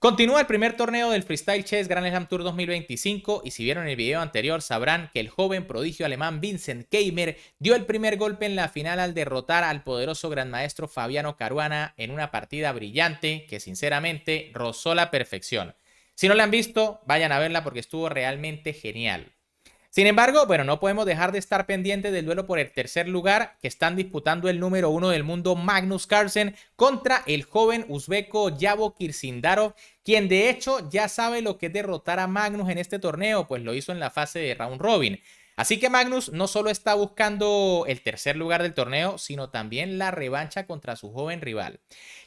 Continúa el primer torneo del Freestyle Chess Grand Slam Tour 2025 y si vieron el video anterior sabrán que el joven prodigio alemán Vincent Keimer dio el primer golpe en la final al derrotar al poderoso gran maestro Fabiano Caruana en una partida brillante que sinceramente rozó la perfección. Si no la han visto, vayan a verla porque estuvo realmente genial. Sin embargo, bueno, no podemos dejar de estar pendientes del duelo por el tercer lugar que están disputando el número 1 del mundo Magnus Carlsen contra el joven uzbeco Yavo Kirsindarov, quien de hecho ya sabe lo que es derrotar a Magnus en este torneo, pues lo hizo en la fase de round robin. Así que Magnus no solo está buscando el tercer lugar del torneo, sino también la revancha contra su joven rival.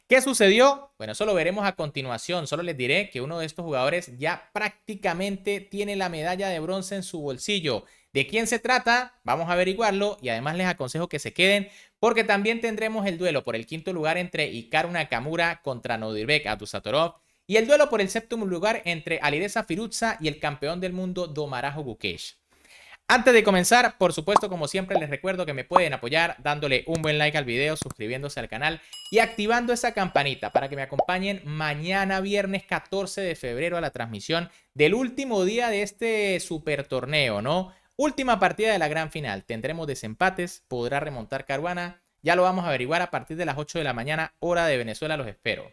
¿Qué sucedió? Bueno, eso lo veremos a continuación. Solo les diré que uno de estos jugadores ya prácticamente tiene la medalla de bronce en su bolsillo. ¿De quién se trata? Vamos a averiguarlo y además les aconsejo que se queden porque también tendremos el duelo por el quinto lugar entre Hikaru Nakamura contra Nodirbek Abdusattorov y el duelo por el séptimo lugar entre Alireza Firouzja y el campeón del mundo Domarajo Gukesh. Antes de comenzar, por supuesto, como siempre, les recuerdo que me pueden apoyar dándole un buen like al video, suscribiéndose al canal y activando esa campanita para que me acompañen mañana viernes 14 de febrero a la transmisión del último día de este super torneo, ¿no? Última partida de la gran final. Tendremos desempates, podrá remontar Caruana. Ya lo vamos a averiguar a partir de las 8 de la mañana, hora de Venezuela, los espero.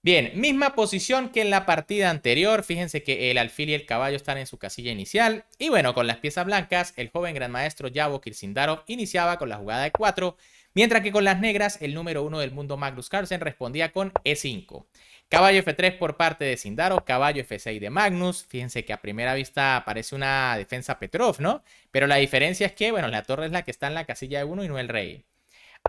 Bien, misma posición que en la partida anterior. Fíjense que el alfil y el caballo están en su casilla inicial. Y bueno, con las piezas blancas, el joven gran maestro Yavo Kirsindarov iniciaba con la jugada de 4. Mientras que con las negras, el número 1 del mundo Magnus Carlsen respondía con E5. Caballo F3 por parte de Sindarov, caballo F6 de Magnus. Fíjense que a primera vista parece una defensa Petrov, ¿no? Pero la diferencia es que, bueno, la torre es la que está en la casilla de 1 y no el rey.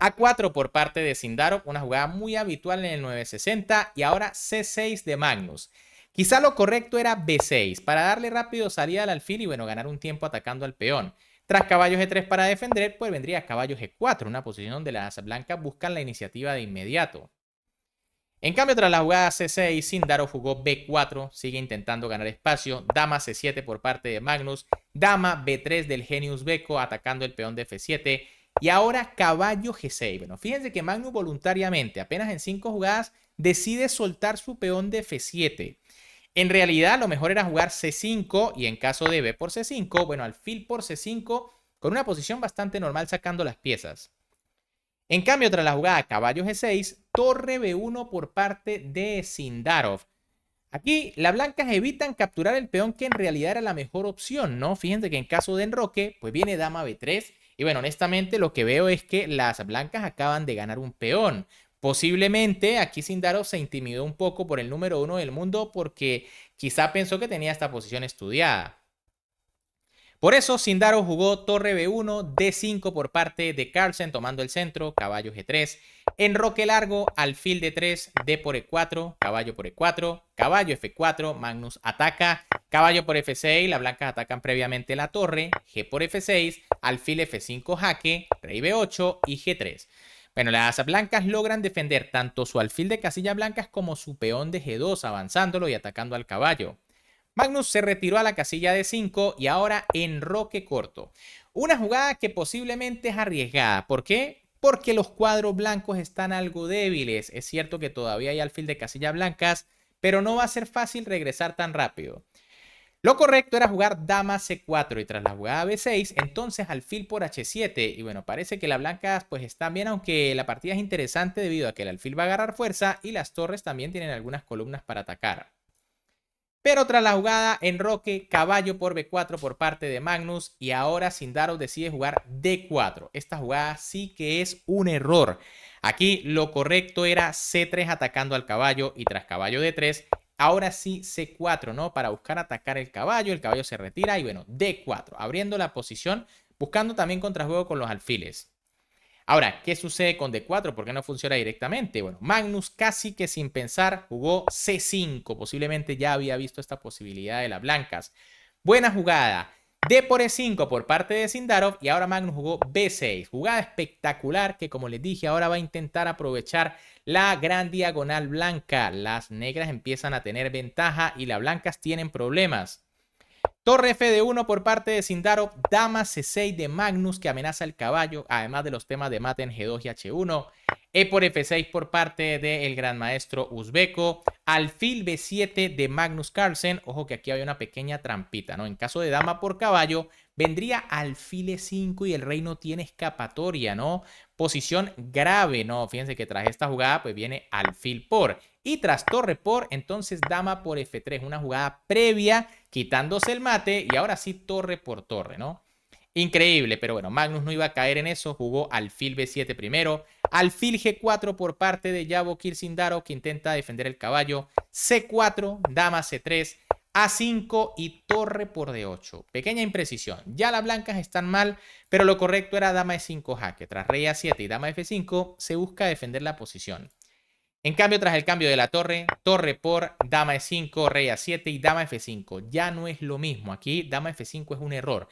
A4 por parte de Sindarov, una jugada muy habitual en el 960 y ahora C6 de Magnus. Quizá lo correcto era B6 para darle rápido salida al alfil y bueno, ganar un tiempo atacando al peón. Tras caballo G3 para defender, pues vendría caballo G4, una posición donde las blancas buscan la iniciativa de inmediato. En cambio, tras la jugada C6, Sindarov jugó B4, sigue intentando ganar espacio, dama C7 por parte de Magnus, dama B3 del genio uzbeco atacando el peón de F7, y ahora caballo G6. Bueno, fíjense que Magnus voluntariamente, apenas en 5 jugadas, decide soltar su peón de F7. En realidad, lo mejor era jugar C5 y en caso de B por C5, bueno, alfil por C5 con una posición bastante normal sacando las piezas. En cambio, tras la jugada caballo G6, torre B1 por parte de Sindarov. Aquí las blancas evitan capturar el peón que en realidad era la mejor opción, ¿no? Fíjense que en caso de enroque, pues viene dama B3. Y bueno, honestamente lo que veo es que las blancas acaban de ganar un peón. Posiblemente aquí Sindarov se intimidó un poco por el número 1 del mundo porque quizá pensó que tenía esta posición estudiada. Por eso Sindarov jugó torre B1, D5 por parte de Carlsen tomando el centro, caballo G3, enroque largo, alfil D3, D por E4, caballo por E4, caballo F4, Magnus ataca, caballo por F6, las blancas atacan previamente la torre, G por F6, alfil F5 jaque, rey B8 y G3. Bueno, las blancas logran defender tanto su alfil de casillas blancas como su peón de G2 avanzándolo y atacando al caballo. Magnus se retiró a la casilla de 5 y ahora enroque corto. Una jugada que posiblemente es arriesgada. ¿Por qué? Porque los cuadros blancos están algo débiles. Es cierto que todavía hay alfil de casillas blancas, pero no va a ser fácil regresar tan rápido. Lo correcto era jugar dama C4 y tras la jugada B6, entonces alfil por H7. Y bueno, parece que las blancas pues están bien, aunque la partida es interesante debido a que el alfil va a agarrar fuerza y las torres también tienen algunas columnas para atacar. Pero tras la jugada enroque, caballo por B4 por parte de Magnus y ahora Sindarov decide jugar D4. Esta jugada sí que es un error. Aquí lo correcto era C3 atacando al caballo y tras caballo D3, ahora sí C4, ¿no? Para buscar atacar el caballo se retira y bueno, D4, abriendo la posición, buscando también contrajuego con los alfiles. Ahora, ¿qué sucede con D4? ¿Por qué no funciona directamente? Bueno, Magnus casi que sin pensar jugó C5. Posiblemente ya había visto esta posibilidad de las blancas. Buena jugada. D por E5 por parte de Sindarov y ahora Magnus jugó B6. Jugada espectacular que, como les dije, ahora va a intentar aprovechar la gran diagonal blanca. Las negras empiezan a tener ventaja y las blancas tienen problemas. Torre F de 1 por parte de Sindarov, dama C6 de Magnus que amenaza el caballo, además de los temas de mate en G2 y H1. E por F6 por parte del gran maestro uzbeco, alfil B7 de Magnus Carlsen. Ojo que aquí hay una pequeña trampita, ¿no? En caso de dama por caballo, vendría alfil E5 y el rey no tiene escapatoria, ¿no? Posición grave, ¿no? Fíjense que tras esta jugada, pues viene alfil por. Y tras torre por, entonces dama por F3, una jugada previa, quitándose el mate, y ahora sí torre por torre, ¿no? Increíble, pero bueno, Magnus no iba a caer en eso, jugó alfil B7 primero, alfil G4 por parte de Yavo Kirsindarov, que intenta defender el caballo, C4, dama C3, A5 y torre por D8. Pequeña imprecisión, ya las blancas están mal, pero lo correcto era dama E5 jaque. Tras rey A7 y dama F5 se busca defender la posición. En cambio, tras el cambio de la torre, torre por dama E5, rey A7 y dama F5, ya no es lo mismo. Aquí dama F5 es un error.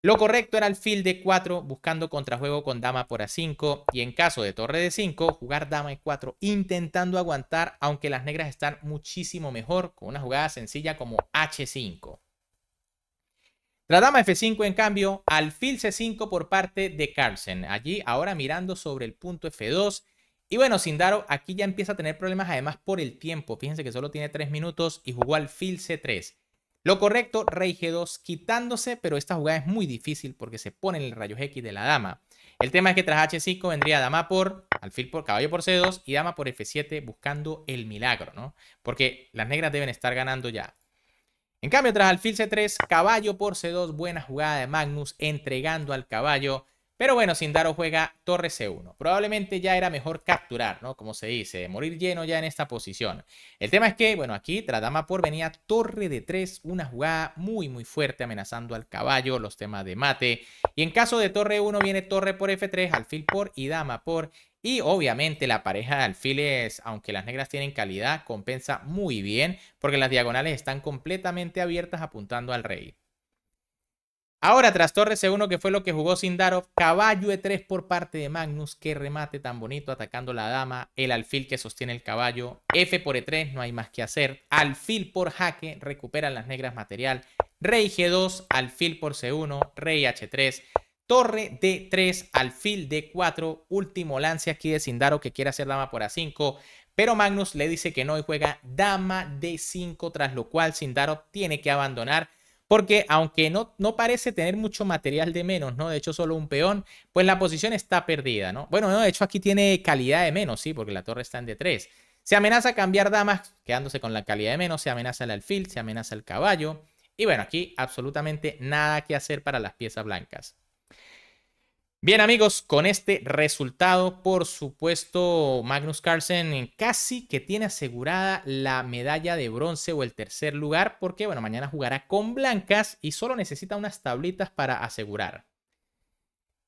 Lo correcto era alfil D4 buscando contrajuego con dama por A5 y en caso de torre D5 jugar dama E4 intentando aguantar, aunque las negras están muchísimo mejor con una jugada sencilla como H5. La dama F5 en cambio, alfil C5 por parte de Carlsen, allí ahora mirando sobre el punto F2 y bueno, Sindarov aquí ya empieza a tener problemas además por el tiempo, fíjense que solo tiene 3 minutos y jugó alfil C3. Lo correcto, rey G2 quitándose, pero esta jugada es muy difícil porque se pone en el rayo X de la dama. El tema es que tras H5 vendría dama por, alfil por, caballo por C2 y dama por F7 buscando el milagro, ¿no? Porque las negras deben estar ganando ya. En cambio, tras alfil C3, caballo por C2, buena jugada de Magnus entregando al caballo. Pero bueno, Sindarov juega torre C1. Probablemente ya era mejor capturar, ¿no? Como se dice, morir lleno ya en esta posición. El tema es que, bueno, aquí tras dama por venía torre D3, una jugada muy fuerte amenazando al caballo, los temas de mate. Y en caso de torre 1 viene torre por F3, alfil por y dama por. Y obviamente la pareja de alfiles, aunque las negras tienen calidad, compensa muy bien porque las diagonales están completamente abiertas apuntando al rey. Ahora, tras torre C1, que fue lo que jugó Sindarov, caballo E3 por parte de Magnus. Qué remate tan bonito atacando la dama. El alfil que sostiene el caballo. F por E3, no hay más que hacer. Alfil por jaque, recuperan las negras material. Rey G2, alfil por C1, rey H3. Torre D3, alfil D4. Último lance aquí de Sindarov que quiere hacer dama por A5. Pero Magnus le dice que no y juega dama D5, tras lo cual Sindarov tiene que abandonar. Porque aunque no parece tener mucho material de menos, ¿no? De hecho, solo un peón, pues la posición está perdida, ¿no? Bueno, no, de hecho aquí tiene calidad de menos, sí, porque la torre está en D3. Se amenaza a cambiar damas, quedándose con la calidad de menos, se amenaza el alfil, se amenaza el caballo. Y bueno, aquí absolutamente nada que hacer para las piezas blancas. Bien amigos, con este resultado, por supuesto, Magnus Carlsen casi que tiene asegurada la medalla de bronce o el tercer lugar, porque bueno, mañana jugará con blancas y solo necesita unas tablitas para asegurar.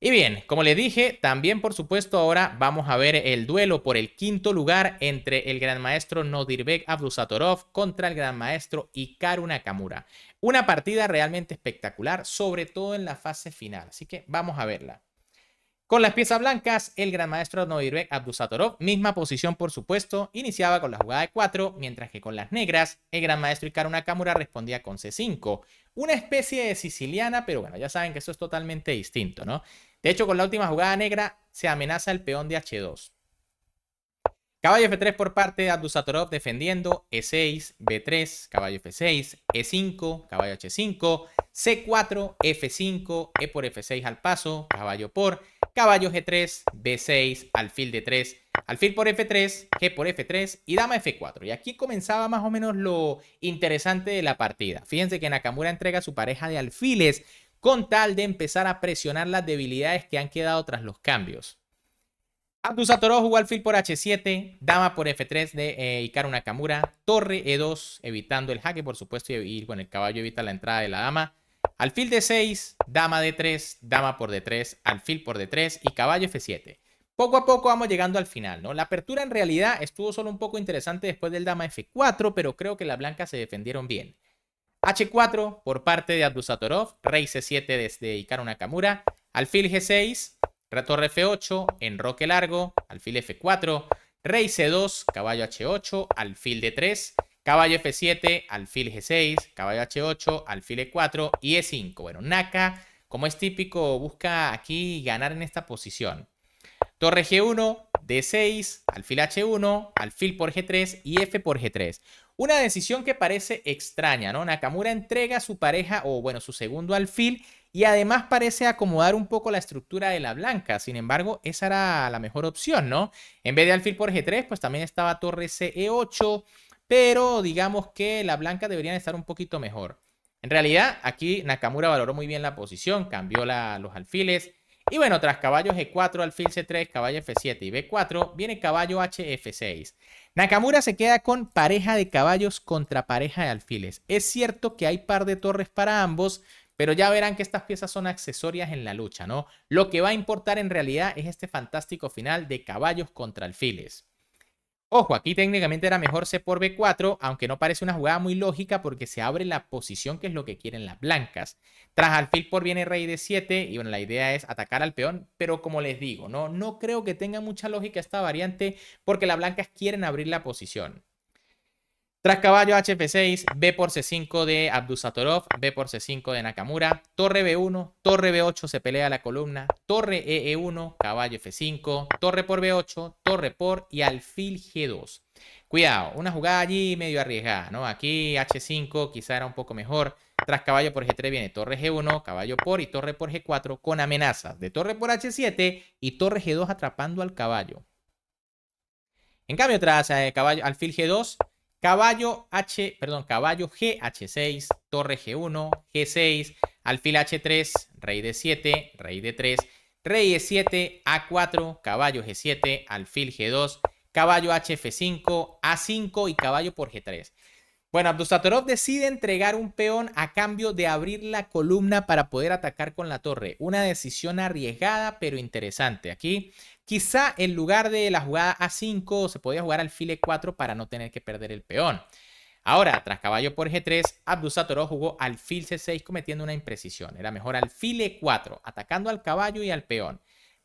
Y bien, como les dije, también por supuesto ahora vamos a ver el duelo por el quinto lugar entre el gran maestro Nodirbek Abdusattorov contra el gran maestro Hikaru Nakamura. Una partida realmente espectacular, sobre todo en la fase final, así que vamos a verla. Con las piezas blancas, el gran maestro Nodirbek Abdusattorov, misma posición por supuesto, iniciaba con la jugada de 4, mientras que con las negras, el gran maestro Hikaru Nakamura respondía con C5. Una especie de siciliana, pero bueno, ya saben que eso es totalmente distinto, ¿no? De hecho, con la última jugada negra se amenaza el peón de H2. Caballo F3 por parte de Abdusattorov defendiendo, E6, B3, caballo F6, E5, caballo H5, C4, F5, E por F6 al paso, caballo por, caballo G3, B6, alfil D3, alfil por F3, G por F3 y dama F4. Y aquí comenzaba más o menos lo interesante de la partida. Fíjense que Nakamura entrega su pareja de alfiles con tal de empezar a presionar las debilidades que han quedado tras los cambios. Abdusattorov jugó alfil por H7, dama por F3 de Hikaru Nakamura, torre E2, evitando el jaque, por supuesto, y con el caballo evita la entrada de la dama. Alfil D6, dama D3, dama por D3, alfil por D3 y caballo F7. Poco a poco vamos llegando al final, ¿no? La apertura en realidad estuvo solo un poco interesante después del dama F4, pero creo que las blancas se defendieron bien. H4 por parte de Abdusattorov, rey C7 desde Hikaru Nakamura, alfil G6, torre F8, enroque largo, alfil F4, rey C2, caballo H8, alfil D3, caballo F7, alfil G6, caballo H8, alfil E4 y E5. Bueno, Naka, como es típico, busca aquí ganar en esta posición. Torre G1, D6, alfil H1, alfil por G3 y F por G3. Una decisión que parece extraña, ¿no? Nakamura entrega a su pareja, o bueno, su segundo alfil, y además parece acomodar un poco la estructura de la blanca. Sin embargo, esa era la mejor opción, ¿no? En vez de alfil por G3, pues también estaba torre CE8, pero digamos que la blanca deberían estar un poquito mejor. En realidad, aquí Nakamura valoró muy bien la posición, cambió los alfiles. Y bueno, tras caballo G4, alfil C3, caballo F7 y B4, viene caballo HF6. Nakamura se queda con pareja de caballos contra pareja de alfiles. Es cierto que hay par de torres para ambos, pero ya verán que estas piezas son accesorias en la lucha, ¿no? Lo que va a importar en realidad es este fantástico final de caballos contra alfiles. Ojo, aquí técnicamente era mejor C por B4, aunque no parece una jugada muy lógica porque se abre la posición que es lo que quieren las blancas. Tras alfil por viene rey D7 y bueno, la idea es atacar al peón, pero como les digo, no creo que tenga mucha lógica esta variante porque las blancas quieren abrir la posición. Tras caballo HF6, B por C5 de Abdusattorov, B por C5 de Nakamura, torre B1, torre B8 se pelea la columna, torre EE1, caballo F5, torre por B8, torre por y alfil G2. Cuidado, una jugada allí medio arriesgada, ¿no? Aquí H5 quizá era un poco mejor. Tras caballo por G3 viene torre G1, caballo por y torre por G4 con amenazas de torre por H7 y torre G2 atrapando al caballo. En cambio, tras caballo, alfil G2, caballo G H6, torre G1, G6, alfil H3, rey D7, rey D3, rey E7, A4, caballo G7, alfil G2, caballo HF5, A5 y caballo por G3. Bueno, Abdusattorov decide entregar un peón a cambio de abrir la columna para poder atacar con la torre. Una decisión arriesgada pero interesante. Aquí quizá en lugar de la jugada A5 se podía jugar alfil E4 para no tener que perder el peón. Ahora, tras caballo por G3, Abdusattorov jugó alfil C6 cometiendo una imprecisión. Era mejor alfil E4, atacando al caballo y al peón.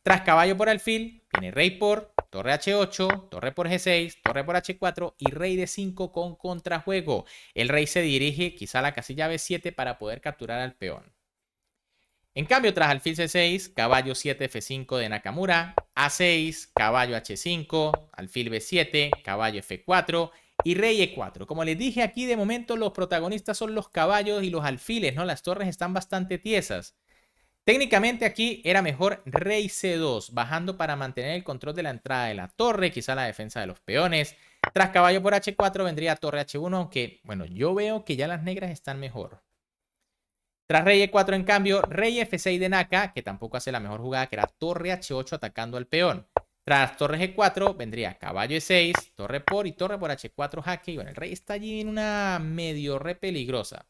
Tras caballo por alfil, viene rey por, torre H8, torre por G6, torre por H4 y rey D5 con contrajuego. El rey se dirige quizá a la casilla B7 para poder capturar al peón. En cambio, tras alfil C6, caballo 7 F5 de Nakamura, A6, caballo H5, alfil B7, caballo F4 y rey E4. Como les dije aquí, de momento los protagonistas son los caballos y los alfiles, ¿no? Las torres están bastante tiesas. Técnicamente aquí era mejor rey C2, bajando para mantener el control de la entrada de la torre, quizá la defensa de los peones. Tras caballo por H4 vendría torre H1, aunque bueno, yo veo que ya las negras están mejor. Tras rey E4, en cambio, rey F6 de Naka, que tampoco hace la mejor jugada, que era torre H8 atacando al peón. Tras torre G4 vendría caballo E6, torre por y torre por H4 jaque. Y bueno, el rey está allí en una medio re peligrosa.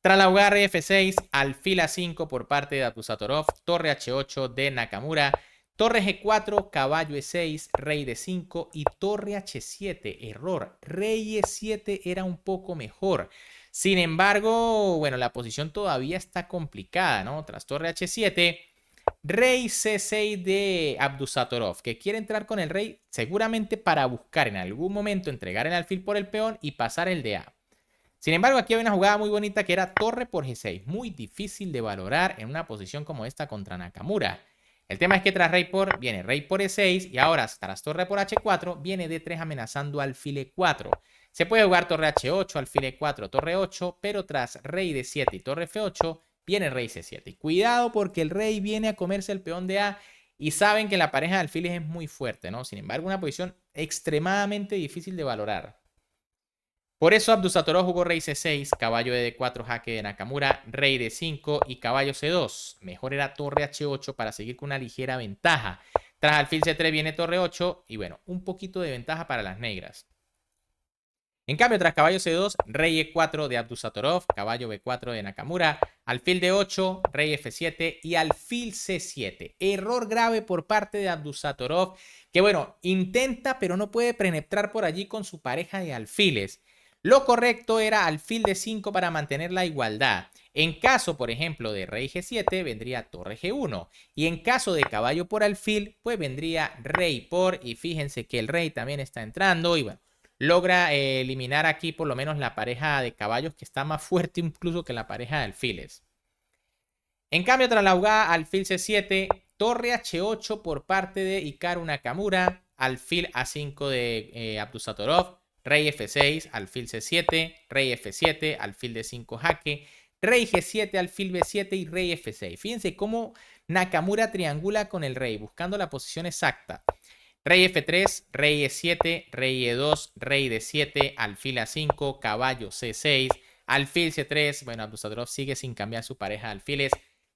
Tras la jugada rey F6, alfil A5 por parte de Abdusattorov, torre H8 de Nakamura, torre G4, caballo E6, rey D5 y torre H7. Error, rey E7 era un poco mejor. Sin embargo, bueno, la posición todavía está complicada, ¿no? Tras torre H7, rey C6 de Abdusattorov, que quiere entrar con el rey seguramente para buscar en algún momento entregar el alfil por el peón y pasar el de A. Sin embargo, aquí hay una jugada muy bonita que era torre por G6. Muy difícil de valorar en una posición como esta contra Nakamura. El tema es que tras rey por viene rey por E6 y ahora tras torre por H4 viene D3 amenazando alfil E4. Se puede jugar torre H8, alfil E4, torre 8, pero tras rey D7 y torre F8 viene rey C7. Y cuidado porque el rey viene a comerse el peón de A y saben que la pareja de alfiles es muy fuerte, ¿no? Sin embargo, una posición extremadamente difícil de valorar. Por eso Abdusattorov jugó rey C6, caballo de D4 jaque de Nakamura, rey D5 y caballo C2. Mejor era torre H8 para seguir con una ligera ventaja. Tras alfil C3 viene torre 8 y bueno, un poquito de ventaja para las negras. En cambio, tras caballo C2, rey E4 de Abdusattorov, caballo B4 de Nakamura, alfil D8, rey F7 y alfil C7. Error grave por parte de Abdusattorov, que bueno, intenta pero no puede penetrar por allí con su pareja de alfiles. Lo correcto era alfil D5 para mantener la igualdad. En caso, por ejemplo, de rey G7, vendría torre G1. Y en caso de caballo por alfil, pues vendría rey por. Y fíjense que el rey también está entrando. Y bueno, logra eliminar aquí por lo menos la pareja de caballos, que está más fuerte incluso que la pareja de alfiles. En cambio, tras la jugada alfil C7, torre H8 por parte de Hikaru Nakamura, alfil A5 de Abdusattorov, rey F6, alfil C7, rey F7, alfil D5 jaque, rey G7, alfil B7 y rey F6. Fíjense cómo Nakamura triangula con el rey, buscando la posición exacta. Rey F3, rey E7, rey E2, rey D7, alfil A5, caballo C6, alfil C3. Bueno, Abdusattorov sigue sin cambiar su pareja de alfiles.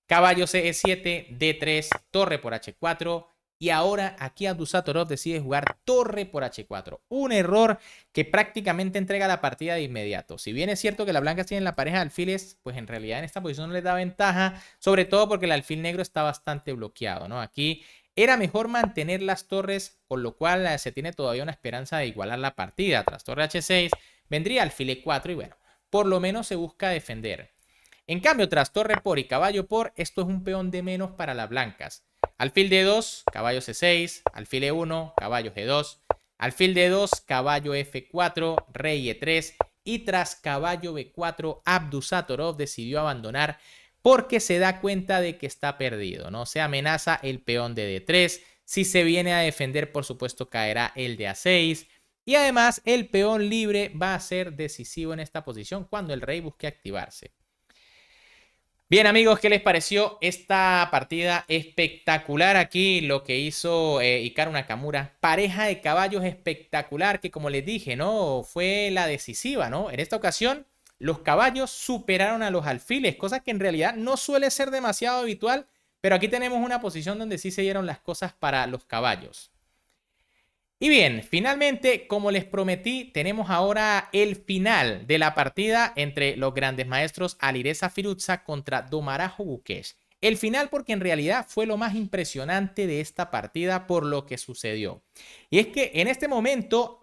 Caballo CE7, D3, torre por H4. Y ahora aquí Abdusattorov decide jugar torre por H4. Un error que prácticamente entrega la partida de inmediato. Si bien es cierto que las blancas tienen la pareja de alfiles, pues en realidad en esta posición no les da ventaja. Sobre todo porque el alfil negro está bastante bloqueado, ¿no? Aquí era mejor mantener las torres, con lo cual se tiene todavía una esperanza de igualar la partida. Tras torre H6 vendría alfil E4 y bueno, por lo menos se busca defender. En cambio, tras torre por y caballo por, esto es un peón de menos para las blancas. Alfil D2, caballo C6, alfil E1, caballo G2, alfil D2, caballo F4, rey E3 y tras caballo B4, Abdusattorov decidió abandonar porque se da cuenta de que está perdido, ¿no? Se amenaza el peón de D3, si se viene a defender, por supuesto, caerá el de A6 y además el peón libre va a ser decisivo en esta posición cuando el rey busque activarse. Bien, amigos, ¿qué les pareció esta partida espectacular aquí? Lo que hizo Hikaru Nakamura. Pareja de caballos espectacular que, como les dije, ¿no? Fue la decisiva, ¿no? En esta ocasión, los caballos superaron a los alfiles, cosa que en realidad no suele ser demasiado habitual, pero aquí tenemos una posición donde sí se dieron las cosas para los caballos. Y bien, finalmente, como les prometí, tenemos ahora el final de la partida entre los grandes maestros Alireza Firouzja contra Domarajo Gukesh. El final porque en realidad fue lo más impresionante de esta partida por lo que sucedió. Y es que en este momento,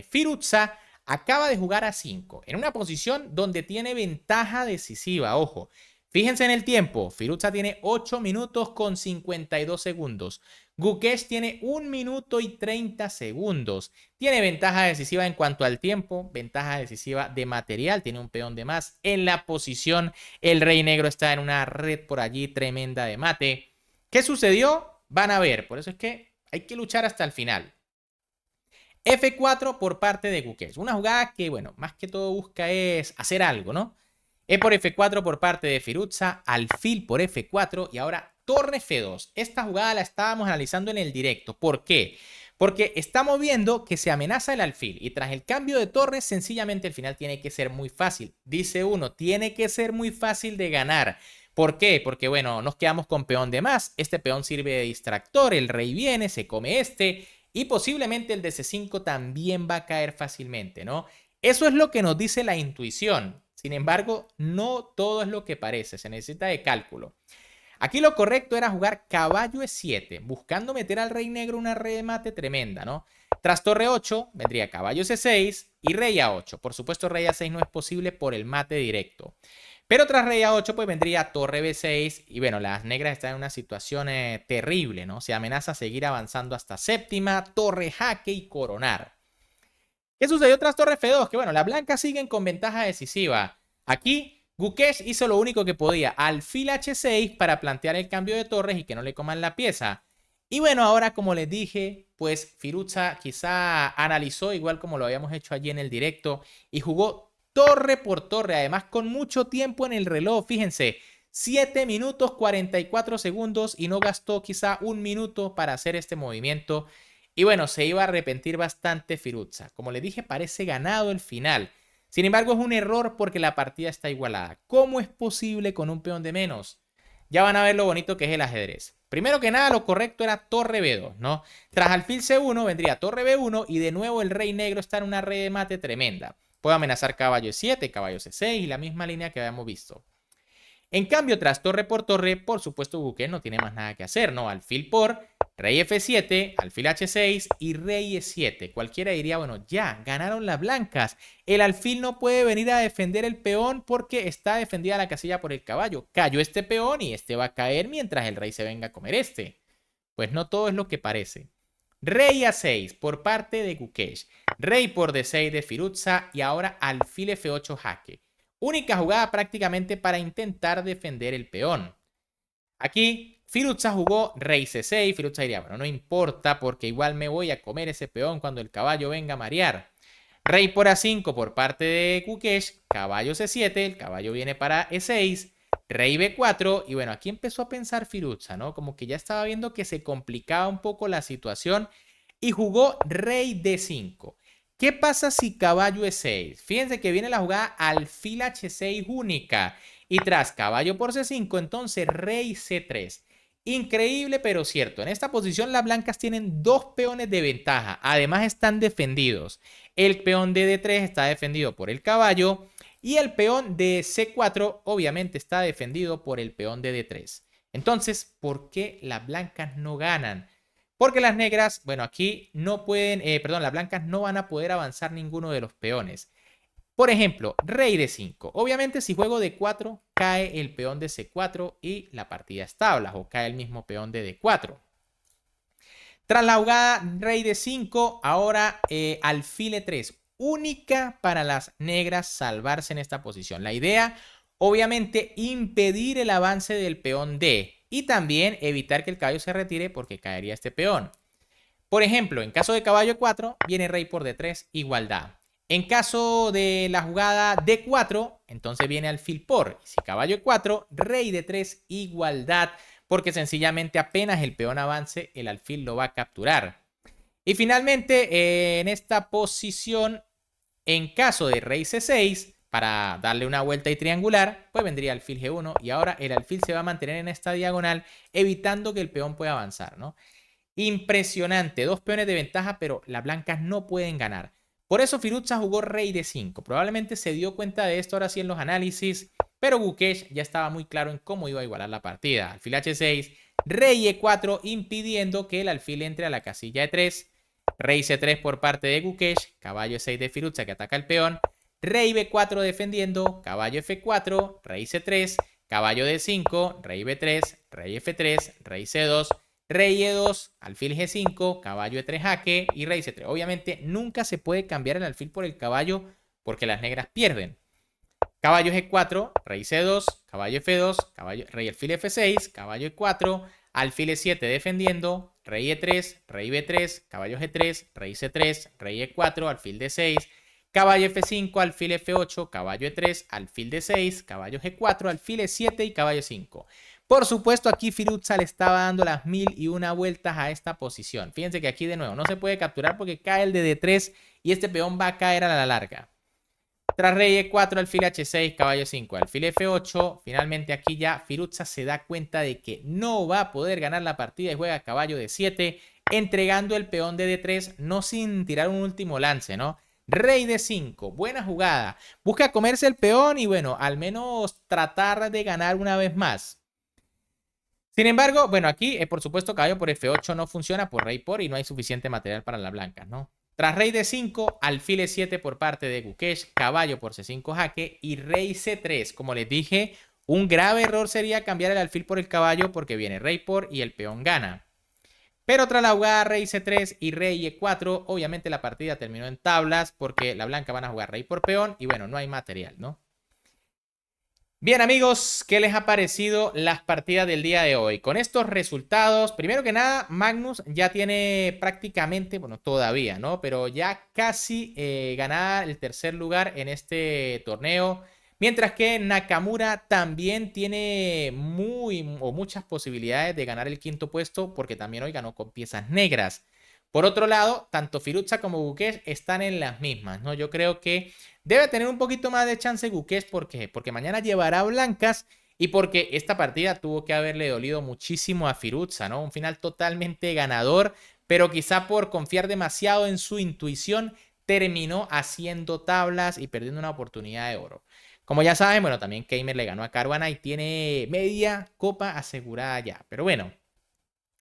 Firouzja acaba de jugar a 5 en una posición donde tiene ventaja decisiva, ojo. Fíjense en el tiempo, Firouzja tiene 8 minutos con 52 segundos. Gukesh tiene 1 minuto y 30 segundos. Tiene ventaja decisiva en cuanto al tiempo, ventaja decisiva de material, tiene un peón de más. En la posición, el rey negro está en una red por allí tremenda de mate. ¿Qué sucedió? Van a ver, por eso es que hay que luchar hasta el final. F4 por parte de Gukesh. Una jugada que, bueno, más que todo busca es hacer algo, ¿no? E por F4 por parte de Firouzja, alfil por F4 y ahora torre F2. Esta jugada la estábamos analizando en el directo. ¿Por qué? Porque estamos viendo que se amenaza el alfil y tras el cambio de torre, sencillamente el final tiene que ser muy fácil. Dice uno, tiene que ser muy fácil de ganar. ¿Por qué? Porque, bueno, nos quedamos con peón de más. Este peón sirve de distractor, el rey viene, se come este y posiblemente el de C5 también va a caer fácilmente, ¿no? Eso es lo que nos dice la intuición. Sin embargo, no todo es lo que parece, se necesita de cálculo. Aquí lo correcto era jugar caballo E7, buscando meter al rey negro una red de mate tremenda, ¿no? Tras torre 8 vendría caballo C6 y rey A8. Por supuesto, rey A6 no es posible por el mate directo. Pero tras rey A8 pues vendría torre B6 y bueno, las negras están en una situación terrible, ¿no? Se amenaza seguir avanzando hasta séptima, torre jaque y coronar. ¿Qué sucedió tras torre F2? Que bueno, las blancas siguen con ventaja decisiva. Aquí Gukesh hizo lo único que podía, alfil H6 para plantear el cambio de torres y que no le coman la pieza. Y bueno, ahora como les dije, pues Firouzja quizá analizó igual como lo habíamos hecho allí en el directo y jugó torre por torre, además con mucho tiempo en el reloj, fíjense, 7 minutos 44 segundos y no gastó quizá 1 minuto para hacer este movimiento. Y bueno, se iba a arrepentir bastante Firouzja. Como les dije, parece ganado el final. Sin embargo, es un error porque la partida está igualada. ¿Cómo es posible con un peón de menos? Ya van a ver lo bonito que es el ajedrez. Primero que nada, lo correcto era torre B2, ¿no? Tras alfil C1 vendría torre B1 y de nuevo el rey negro está en una red de mate tremenda. Puede amenazar caballo E7, caballo C6 y la misma línea que habíamos visto. En cambio, tras torre, por supuesto, Gukesh no tiene más nada que hacer, ¿no? Alfil por, rey F7, alfil H6 y rey E7. Cualquiera diría, bueno, ya, ganaron las blancas. El alfil no puede venir a defender el peón porque está defendida la casilla por el caballo. Cayó este peón y este va a caer mientras el rey se venga a comer este. Pues no todo es lo que parece. Rey A6 por parte de Gukesh. Rey por D6 de Firouzja y ahora alfil F8 jaque. Única jugada prácticamente para intentar defender el peón. Aquí Firuza jugó rey C6. Firuza diría, bueno, no importa porque igual me voy a comer ese peón cuando el caballo venga a marear. Rey por A5 por parte de Gukesh, caballo C7, el caballo viene para E6, rey B4 y bueno, aquí empezó a pensar Firuza, ¿no? Como que ya estaba viendo que se complicaba un poco la situación y jugó rey D5. ¿Qué pasa si caballo E6? Fíjense que viene la jugada alfil H6 única y tras caballo por C5, entonces rey C3. Increíble, pero cierto. En esta posición las blancas tienen dos peones de ventaja. Además están defendidos. El peón de D3 está defendido por el caballo. Y el peón de C4 obviamente está defendido por el peón de D3. Entonces, ¿por qué las blancas no ganan? Porque las negras, bueno, aquí no pueden, las blancas no van a poder avanzar ninguno de los peones. Por ejemplo, rey de 5. Obviamente si juego de 4, cae el peón de C4 y la partida es tablas o cae el mismo peón de D4. Tras la jugada rey de 5, ahora alfil E3. Única para las negras salvarse en esta posición. La idea, obviamente, impedir el avance del peón D y también evitar que el caballo se retire porque caería este peón. Por ejemplo, en caso de caballo 4, viene rey por D3, igualdad. En caso de la jugada D4, entonces viene alfil por. Si caballo E4, rey D3, igualdad, porque sencillamente apenas el peón avance, el alfil lo va a capturar. Y finalmente, en esta posición, en caso de rey C6, para darle una vuelta y triangular, pues vendría alfil G1 y ahora el alfil se va a mantener en esta diagonal, evitando que el peón pueda avanzar, ¿no? Impresionante, dos peones de ventaja, pero las blancas no pueden ganar. Por eso Firuza jugó rey de 5. Probablemente se dio cuenta de esto ahora sí en los análisis, pero Gukesh ya estaba muy claro en cómo iba a igualar la partida. Alfil H6, rey E4, impidiendo que el alfil entre a la casilla E3. Rey C3 por parte de Gukesh, caballo E6 de Firuza que ataca el peón. Rey B4 defendiendo, caballo F4, rey C3, caballo D5, rey B3, rey F3, rey C2. Rey E2, alfil G5, caballo E3 jaque y rey C3. Obviamente nunca se puede cambiar el alfil por el caballo porque las negras pierden. Caballo G4, rey C2, caballo F2, rey alfil F6, caballo E4, alfil E7 defendiendo, rey E3, rey B3, caballo G3, rey C3, rey E4, alfil D6, caballo F5, alfil F8, caballo E3, alfil D6, caballo G4, alfil E7 y caballo 5. Por supuesto, aquí Firuza le estaba dando las 1001 vueltas a esta posición. Fíjense que aquí de nuevo no se puede capturar porque cae el de D3 y este peón va a caer a la larga. Tras rey E4, alfil H6, caballo 5, alfil F8. Finalmente aquí ya Firuza se da cuenta de que no va a poder ganar la partida y juega caballo D7, entregando el peón de D3, no sin tirar un último lance, ¿no? Rey D5, buena jugada. Busca comerse el peón y bueno, al menos tratar de ganar una vez más. Sin embargo, bueno, aquí, por supuesto, caballo por F8 no funciona por rey por y no hay suficiente material para las blancas, ¿no? Tras rey D5, alfil E7 por parte de Gukesh, caballo por C5 jaque y rey C3. Como les dije, un grave error sería cambiar el alfil por el caballo porque viene rey por y el peón gana. Pero tras la jugada rey C3 y rey E4, obviamente la partida terminó en tablas porque la blanca van a jugar rey por peón y bueno, no hay material, ¿no? Bien amigos, ¿qué les ha parecido las partidas del día de hoy? Con estos resultados, primero que nada, Magnus ya tiene prácticamente, bueno, todavía, ¿no? Pero ya casi ganada el tercer lugar en este torneo. Mientras que Nakamura también tiene muchas posibilidades de ganar el quinto puesto porque también hoy ganó con piezas negras. Por otro lado, tanto Firuza como Gukesh están en las mismas, ¿no? Yo creo que debe tener un poquito más de chance Gukesh. ¿Por qué? Porque mañana llevará blancas y porque esta partida tuvo que haberle dolido muchísimo a Firuza, ¿no? Un final totalmente ganador, pero quizá por confiar demasiado en su intuición terminó haciendo tablas y perdiendo una oportunidad de oro. Como ya saben, bueno, también Keimer le ganó a Caruana y tiene media copa asegurada ya. Pero bueno,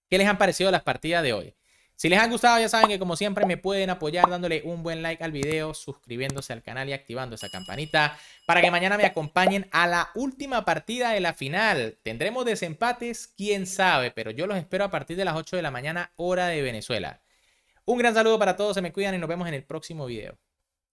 ¿qué les han parecido las partidas de hoy? Si les han gustado, ya saben que como siempre me pueden apoyar dándole un buen like al video, suscribiéndose al canal y activando esa campanita para que mañana me acompañen a la última partida de la final. ¿Tendremos desempates? Quién sabe, pero yo los espero a partir de las 8 de la mañana, hora de Venezuela. Un gran saludo para todos, se me cuidan y nos vemos en el próximo video.